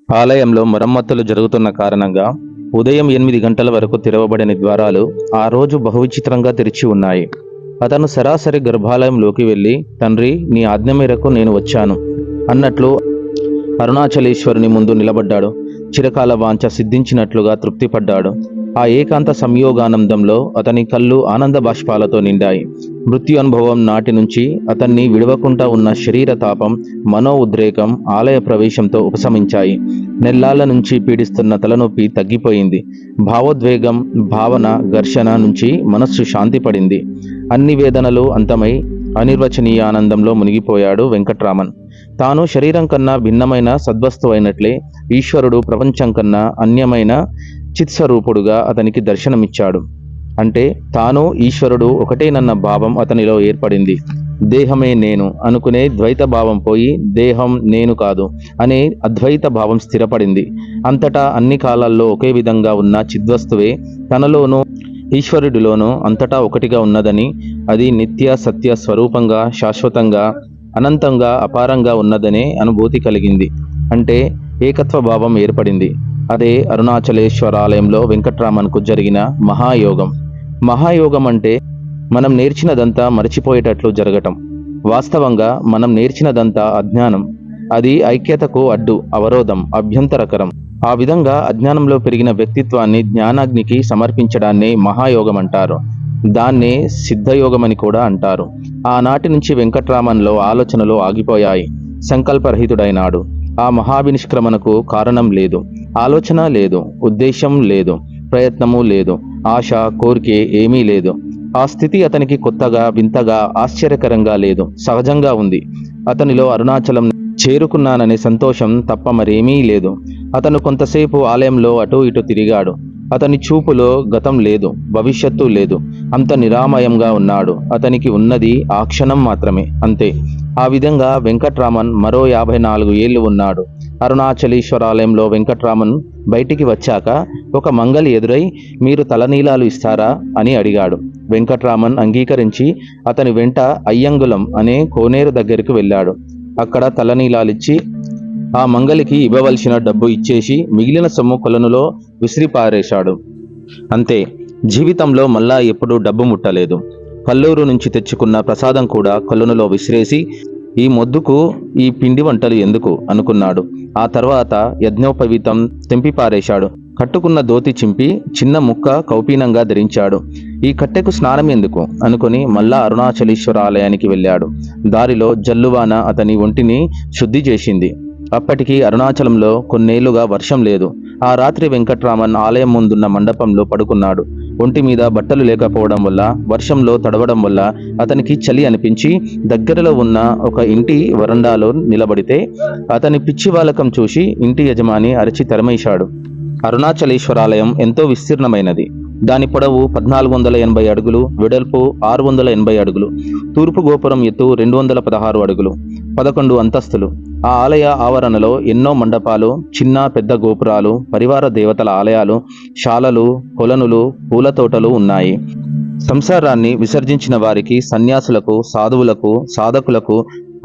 ఆలయంలో మరమ్మతులు జరుగుతున్న కారణంగా ఉదయం 8 గంటల వరకు తెరవబడని ద్వారాలు ఆ రోజు బహువిచిత్రంగా తెరిచి ఉన్నాయి. అతను సరాసరి గర్భాలయంలోకి వెళ్ళి, తండ్రి, నీ ఆజ్ఞ మేరకు నేను వచ్చాను అన్నట్లు అరుణాచలేశ్వరుని ముందు నిలబడ్డాడు. చిరకాల వాంఛ సిద్ధించినట్లుగా తృప్తిపడ్డాడు. ఆ ఏకాంత సంయోగానందంలో అతని కళ్ళు ఆనంద బాష్పాలతో నిండాయి. మృత్యు అనుభవం నాటి నుంచి అతన్ని విడవకుండా ఉన్న శరీర తాపం, మనో ఉద్రేకం ఆలయ ప్రవేశంతో ఉపశమించాయి. నెల్లాళ్ల నుంచి పీడిస్తున్న తలనొప్పి తగ్గిపోయింది. భావోద్వేగం, భావన, ఘర్షణ నుంచి మనస్సు శాంతి పడింది. అన్ని వేదనలు అంతమై అనిర్వచనీయ ఆనందంలో మునిగిపోయాడు వెంకట్రామన్. తాను శరీరం కన్నా భిన్నమైన సద్వస్తు అయినట్లే ఈశ్వరుడు ప్రపంచం కన్నా అన్యమైన చిత్స్వరూపుడుగా అతనికి దర్శనమిచ్చాడు. అంటే తాను ఈశ్వరుడు ఒకటేనన్న భావం అతనిలో ఏర్పడింది. దేహమే నేను అనుకునే ద్వైత భావం పోయి దేహం నేను కాదు అనే అద్వైత భావం స్థిరపడింది. అంతటా అన్ని కాలాల్లో ఒకే విధంగా ఉన్న చిద్వస్తువే తనలోనూ ఈశ్వరుడిలోనూ అంతటా ఒకటిగా ఉన్నదని, అది నిత్య సత్య స్వరూపంగా, శాశ్వతంగా, అనంతంగా, అపారంగా ఉన్నదనే అనుభూతి కలిగింది. అంటే ఏకత్వ భావం ఏర్పడింది. అదే అరుణాచలేశ్వరాలయంలో వెంకట్రామన్కు జరిగిన మహాయోగం. మహాయోగం అంటే మనం నేర్చినదంతా మరచిపోయేటట్లు జరగటం. వాస్తవంగా మనం నేర్చినదంతా అజ్ఞానం. అది ఐక్యతకు అడ్డు, అవరోధం, అభ్యంతరకరం. ఆ విధంగా అజ్ఞానంలో పెరిగిన వ్యక్తిత్వాన్ని జ్ఞానాగ్నికి సమర్పించడాన్ని మహాయోగం అంటారు. దాన్నే సిద్ధయోగమని కూడా అంటారు. ఆనాటి నుంచి వెంకట్రామన్లో ఆలోచనలు ఆగిపోయాయి. సంకల్పరహితుడైనాడు. ఆ మహావినిష్క్రమణకు కారణం లేదు, ఆలోచన లేదు, ఉద్దేశం లేదు, ప్రయత్నము లేదు, ఆశ, కోరికే ఏమీ లేదు. ఆ స్థితి అతనికి కొత్తగా, వింతగా, ఆశ్చర్యకరంగా లేదు, సహజంగా ఉంది. అతనిలో అరుణాచలం చేరుకున్నాననే సంతోషం తప్ప మరేమీ లేదు. అతను కొంతసేపు ఆలయంలో అటూ ఇటూ తిరిగాడు. అతని చూపులో గతం లేదు, భవిష్యత్తు లేదు. అంత నిరామయంగా ఉన్నాడు. అతనికి ఉన్నది ఆ క్షణం మాత్రమే, అంతే. ఆ విధంగా వెంకట్రామన్ మరో 54 ఏళ్లు ఉన్నాడు. అరుణాచలేశ్వరాలయంలో వెంకట్రామన్ బయటికి వచ్చాక ఒక మంగలి ఎదురై, మీరు తలనీలాలు ఇస్తారా అని అడిగాడు. వెంకట్రామన్ అంగీకరించి అతని వెంట అయ్యంగుళం అనే కోనేరు దగ్గరికి వెళ్ళాడు. అక్కడ తలనీలాలిచ్చి ఆ మంగలికి ఇవ్వవలసిన డబ్బు ఇచ్చేసి మిగిలిన సొమ్ము కొలనులో విసిరిపారేశాడు. అంతే. జీవితంలో మళ్ళా ఎప్పుడూ డబ్బు ముట్టలేదు. కల్లూరు నుంచి తెచ్చుకున్న ప్రసాదం కూడా కొలనులో విసిరేసి, ఈ మొద్దుకు ఈ పిండి వంటలు ఎందుకు అనుకున్నాడు. ఆ తర్వాత యజ్ఞోపవీతం తెంపిపారేశాడు. కట్టుకున్న ధోతి చింపి చిన్న ముక్క కౌపీనంగా ధరించాడు. ఈ కట్టెకు స్నానం ఎందుకు అనుకుని మళ్ళా అరుణాచలేశ్వర ఆలయానికి వెళ్ళాడు. దారిలో జల్లువాన అతని ఒంటిని శుద్ధి చేసింది. అప్పటికి అరుణాచలంలో కొన్నేళ్లుగా వర్షం లేదు. ఆ రాత్రి వెంకట్రామన్ ఆలయం ముందున్న మండపంలో పడుకున్నాడు. ఒంటి మీద బట్టలు లేకపోవడం వల్ల, వర్షంలో తడవడం వల్ల అతనికి చలి అనిపించి దగ్గరలో ఉన్న ఒక ఇంటి వరండాలో నిలబడితే అతని పిచ్చివాలకం చూసి ఇంటి యజమాని అరిచి తరిమేశాడు. అరుణాచలేశ్వరాలయం ఎంతో విస్తీర్ణమైనది. దాని పొడవు 1480 అడుగులు, వెడల్పు 680 అడుగులు, తూర్పు గోపురం ఎత్తు 216 అడుగులు, 11 అంతస్తులు. ఆ ఆలయ ఆవరణలో ఎన్నో మండపాలు, చిన్న పెద్ద గోపురాలు, పరివార దేవతల ఆలయాలు, శాలలు, కొలనులు, పూల తోటలు ఉన్నాయి. సంసారాన్ని విసర్జించిన వారికి, సన్యాసులకు, సాధువులకు, సాధకులకు,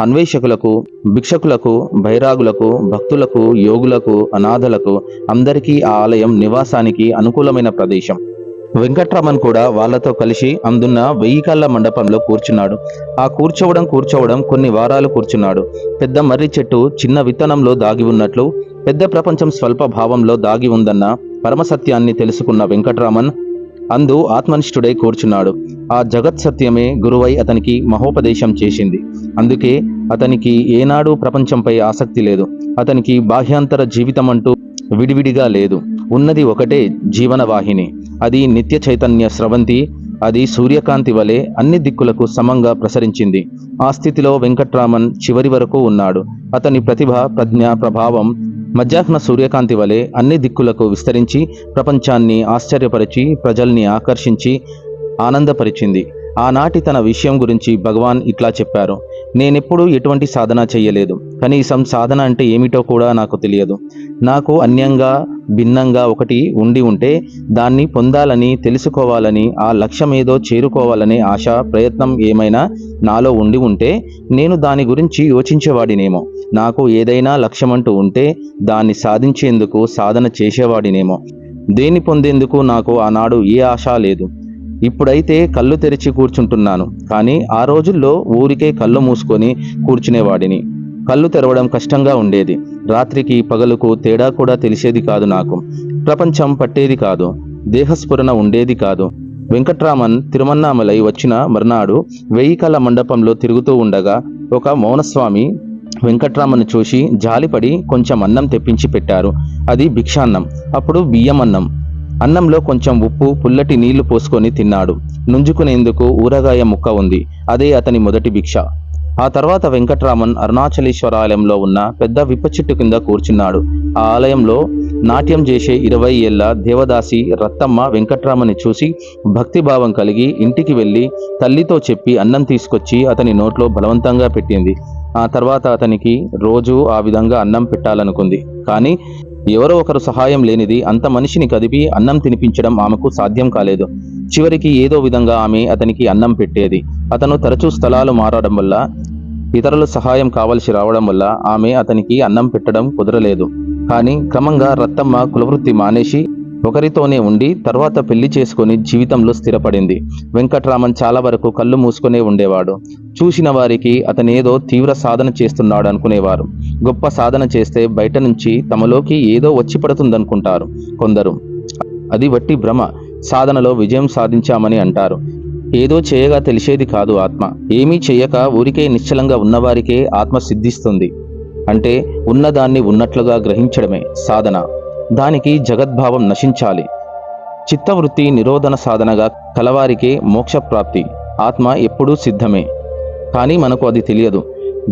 అన్వేషకులకు, భిక్షకులకు, బైరాగులకు, భక్తులకు, యోగులకు, అనాథలకు అందరికీ ఆ ఆలయం నివాసానికి అనుకూలమైన ప్రదేశం. వెంకట్రామన్ కూడా వాళ్లతో కలిసి అందున్న 1000 కళ్ళ మండపంలో కూర్చున్నాడు. ఆ కూర్చోవడం కొన్ని వారాలు కూర్చున్నాడు. పెద్ద మర్రి చెట్టు చిన్న విత్తనంలో దాగి ఉన్నట్లు, పెద్ద ప్రపంచం స్వల్ప భావంలో దాగి ఉందన్న పరమసత్యాన్ని తెలుసుకున్న వెంకట్రామన్ అందు ఆత్మనిష్ఠుడై కూర్చున్నాడు. ఆ జగత్ సత్యమే గురువై అతనికి మహోపదేశం చేసింది. అందుకే అతనికి ఏనాడు ప్రపంచంపై ఆసక్తి లేదు. అతనికి బాహ్యాంతర జీవితం అంటూ విడివిడిగా లేదు. ఉన్నది ఒకటే జీవనవాహిని. అది నిత్య చైతన్య స్రవంతి. అది సూర్యకాంతి వలె అన్ని దిక్కులకు సమంగా ప్రసరించింది. ఆ స్థితిలో వెంకట్రామన్ చివరి వరకు ఉన్నాడు. అతని ప్రతిభ, ప్రజ్ఞ, ప్రభావం మధ్యాహ్న సూర్యకాంతి వలె అన్ని దిక్కులకు విస్తరించి ప్రపంచాన్ని ఆశ్చర్యపరిచి, ప్రజల్ని ఆకర్షించి, ఆనందపరిచింది. ఆనాటి తన విషయం గురించి భగవాన్ ఇట్లా చెప్పారు: నేనెప్పుడూ ఎటువంటి సాధన చెయ్యలేదు. కనీసం సాధన అంటే ఏమిటో కూడా నాకు తెలియదు. నాకు అన్యంగా, భిన్నంగా ఒకటి ఉండి ఉంటే దాన్ని పొందాలని, తెలుసుకోవాలని, ఆ లక్ష్యమేదో చేరుకోవాలనే ఆశ, ప్రయత్నం ఏమైనా నాలో ఉండి ఉంటే నేను దాని గురించి యోచించేవాడినేమో. నాకు ఏదైనా లక్ష్యమంటూ ఉంటే దాన్ని సాధించేందుకు సాధన చేసేవాడినేమో. దేన్ని పొందేందుకు నాకు ఆనాడు ఏ ఆశ లేదు. ఇప్పుడైతే కళ్ళు తెరిచి కూర్చుంటున్నాను, కానీ ఆ రోజుల్లో ఊరికే కళ్ళు మూసుకొని కూర్చునేవాడిని. కళ్ళు తెరవడం కష్టంగా ఉండేది. రాత్రికి పగలుకు తేడా కూడా తెలిసేది కాదు నాకు. ప్రపంచం పట్టేది కాదు. దేహస్ఫురణ ఉండేది కాదు. వెంకట్రామన్ తిరుమన్నామలై వచ్చిన మర్నాడు 1000 కళ్ళ మండపంలో తిరుగుతూ ఉండగా ఒక మౌనస్వామి వెంకట్రామన్ చూసి జాలిపడి కొంచెం అన్నం తెప్పించి పెట్టారు. అది భిక్షాన్నం. అప్పుడు బియ్యం అన్నం. అన్నంలో కొంచెం ఉప్పు, పుల్లటి నీళ్లు పోసుకొని తిన్నాడు. నుంజుకునేందుకు ఊరగాయ ముక్క ఉంది. అదే అతని మొదటి భిక్ష. ఆ తర్వాత వెంకట్రామన్ అరుణాచలేశ్వర ఆలయంలో ఉన్న పెద్ద విప్ప చెట్టు కింద కూర్చున్నాడు. ఆ ఆలయంలో నాట్యం చేసే 20 ఏళ్ల దేవదాసి రత్తమ్మ వెంకట్రామన్ని చూసి భక్తిభావం కలిగి ఇంటికి వెళ్ళి తల్లితో చెప్పి అన్నం తీసుకొచ్చి అతని నోట్లో బలవంతంగా పెట్టింది. ఆ తర్వాత అతనికి రోజు ఆ విధంగా అన్నం పెట్టాలనుకుంది. కానీ ఎవరో ఒకరు సహాయం లేనిది అంత మనిషిని కదిపి అన్నం తినిపించడం ఆమెకు సాధ్యం కాలేదు. చివరికి ఏదో విధంగా ఆమె అతనికి అన్నం పెట్టేది. అతను తరచూ స్థలాలు మారడం వల్ల, ఇతరుల సహాయం కావలసి రావడం వల్ల ఆమె అతనికి అన్నం పెట్టడం కుదరలేదు. కానీ క్రమంగా రత్తమ్మ కులవృత్తి మానేసి ఒకరితోనే ఉండి తర్వాత పెళ్లి చేసుకుని జీవితంలో స్థిరపడింది. వెంకట్రామన్ చాలా వరకు కళ్ళు మూసుకునే ఉండేవాడు. చూసిన వారికి అతనేదో తీవ్ర సాధన చేస్తున్నాడు అనుకునేవారు. గొప్ప సాధన చేస్తే బయట నుంచి తమలోకి ఏదో వచ్చి పడుతుందనుకుంటారు కొందరు. అది వట్టి భ్రమ. సాధనలో విజయం సాధించామని అంటారు. ఏదో చేయగా తెలిసేది కాదు ఆత్మ. ఏమీ చేయక ఊరికే నిశ్చలంగా ఉన్నవారికే ఆత్మ సిద్ధిస్తుంది. అంటే ఉన్నదాన్ని ఉన్నట్లుగా గ్రహించడమే సాధన. దానికి జగద్భావం నశించాలి. చిత్తవృత్తి నిరోధన సాధనగా కలవారికే మోక్షప్రాప్తి. ఆత్మ ఎప్పుడూ సిద్ధమే, కానీ మనకు అది తెలియదు.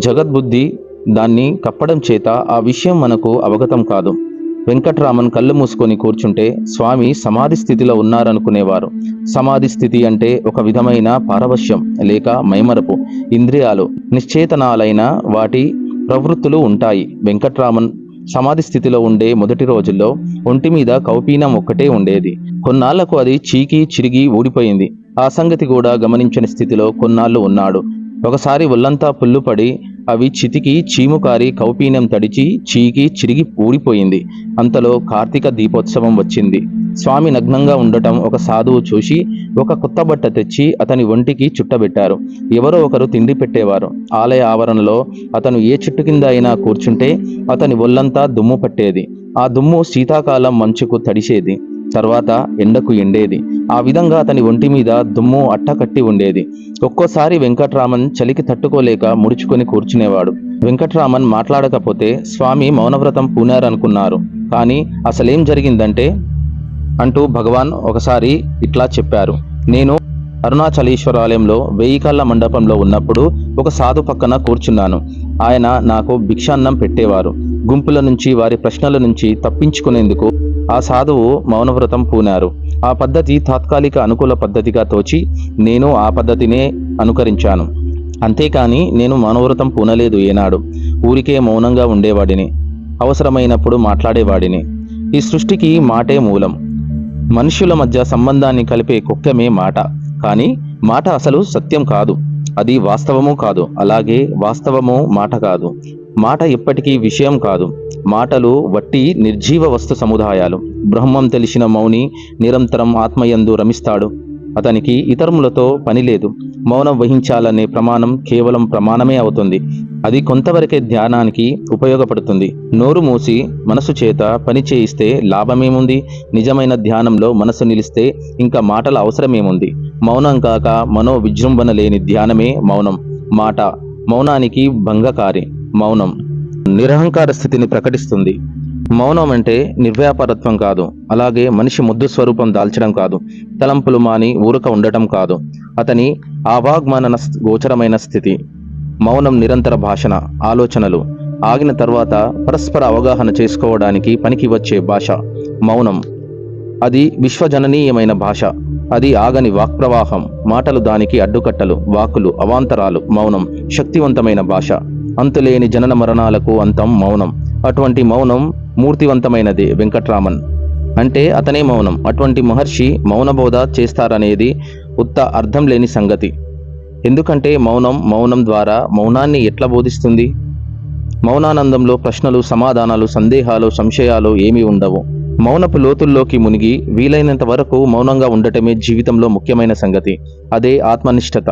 జగద్బుద్ధి దాన్ని కప్పడం చేత ఆ విషయం మనకు అవగతం కాదు. వెంకట్రామన్ కళ్ళు మూసుకొని కూర్చుంటే స్వామి సమాధి స్థితిలో ఉన్నారనుకునేవారు. సమాధి స్థితి అంటే ఒక విధమైన పారవశ్యం లేక మైమరపు. ఇంద్రియాలు నిశ్చేతనాలైన వాటి ప్రవృత్తులు ఉంటాయి. వెంకట్రామన్ సమాధి స్థితిలో ఉండే మొదటి రోజుల్లో ఒంటి మీద కౌపీనం ఒక్కటే ఉండేది. కొన్నాళ్లకు అది చీకి చిరిగి ఊడిపోయింది. ఆ సంగతి కూడా గమనించని స్థితిలో కొన్నాళ్లు ఉన్నాడు. ఒకసారి ఒళ్ళంతా పుల్లుపడి అవి చితికి చీముకారి కౌపీనం తడిచి చీకి చిరిగి ఊడిపోయింది. అంతలో కార్తీక దీపోత్సవం వచ్చింది. స్వామి నగ్నంగా ఉండటం ఒక సాధువు చూసి ఒక కొత్త బట్ట తెచ్చి అతని ఒంటికి చుట్టబెట్టారు. ఎవరో ఒకరు తిండి పెట్టేవారు. ఆలయ ఆవరణలో అతను ఏ చెట్టు కింద అయినా కూర్చుంటే అతని ఒళ్ళంతా దుమ్ము పట్టేది. ఆ దుమ్ము శీతాకాలం మంచుకు తడిసేది, తర్వాత ఎండకు ఎండేది. ఆ విధంగా అతని ఒంటి మీద దుమ్ము అట్టకట్టి ఉండేది. ఒక్కోసారి వెంకట్రామన్ చలికి తట్టుకోలేక ముడుచుకొని కూర్చునేవాడు. వెంకట్రామన్ మాట్లాడకపోతే స్వామి మౌనవ్రతం పూనారనుకున్నారు. కానీ అసలేం జరిగిందంటే అంటూ భగవాన్ ఒకసారి ఇట్లా చెప్పారు. నేను అరుణాచలేశ్వరాలయంలో 1000 కళ్ళ మండపంలో ఉన్నప్పుడు ఒక సాధు పక్కన కూర్చున్నాను. ఆయన నాకు భిక్షాన్నం పెట్టేవారు. గుంపుల నుంచి వారి ప్రశ్నల నుంచి తప్పించుకునేందుకు ఆ సాధువు మౌనవ్రతం పూనారు. ఆ పద్ధతి తాత్కాలిక అనుకూల పద్ధతిగా తోచి నేను ఆ పద్ధతినే అనుకరించాను. అంతేకాని నేను మౌనవ్రతం పూనలేదు ఏనాడు. ఊరికే మౌనంగా ఉండేవాడిని. అవసరమైనప్పుడు మాట్లాడేవాడిని. ఈ సృష్టికి మాటే మూలం. మనుష్యుల మధ్య సంబంధాన్ని కలిపే కుక్కమే మాట. కానీ మాట అసలు సత్యం కాదు. అది వాస్తవము కాదు. అలాగే వాస్తవము మాట కాదు. మాట ఎప్పటికీ విషయం కాదు. మాటలు వట్టి నిర్జీవ వస్తు సముదాయాలు. బ్రహ్మం తెలిసిన మౌని నిరంతరం ఆత్మయందు రమిస్తాడు. అతనికి ఇతరములతో పని లేదు. మౌనం వహించాలనే ప్రమాణం కేవలం ప్రమాణమే అవుతుంది. అది కొంతవరకే ధ్యానానికి ఉపయోగపడుతుంది. నోరు మూసి మనసు చేత పని చేయిస్తే లాభమేముంది? నిజమైన ధ్యానంలో మనసు నిలిస్తే ఇంకా మాటల అవసరమేముంది? మౌనం కాక మనో విజృంభణ లేని ధ్యానమే మౌనం. మాట మౌనానికి భంగకారి. మౌనం నిరహంకార స్థితిని ప్రకటిస్తుంది. మౌనం అంటే నిర్వ్యాపారత్వం కాదు. అలాగే మనిషి ముద్దు స్వరూపం దాల్చడం కాదు. తలంపులు మాని ఊరక ఉండటం కాదు. అతని ఆవాగ్మనన గోచరమైన స్థితి. మౌనం నిరంతర భాషణ, ఆలోచనలు ఆగిన తర్వాత పరస్పర అవగాహన చేసుకోవడానికి పనికి వచ్చే భాష మౌనం. అది విశ్వజననీయమైన భాష. అది ఆగని వాక్ప్రవాహం. మాటలు దానికి అడ్డుకట్టలు, వాకులు అవాంతరాలు. మౌనం శక్తివంతమైన భాష. అంతులేని జనన మరణాలకు అంతం మౌనం. అటువంటి మౌనం మూర్తివంతమైనదే. వెంకట్రామన్ అంటే అతనే మౌనం. అటువంటి మహర్షి మౌనబోధ చేస్తారనేది ఉత్త అర్థం లేని సంగతి. ఎందుకంటే మౌనం ద్వారా మౌనాన్ని ఎట్లా బోధిస్తుంది? మౌనానందంలో ప్రశ్నలు, సమాధానాలు, సందేహాలు, సంశయాలు ఏమీ ఉండవు. మౌనపు లోతుల్లోకి మునిగి వీలైనంత వరకు మౌనంగా ఉండటమే జీవితంలో ముఖ్యమైన సంగతి. అదే ఆత్మనిష్ఠత.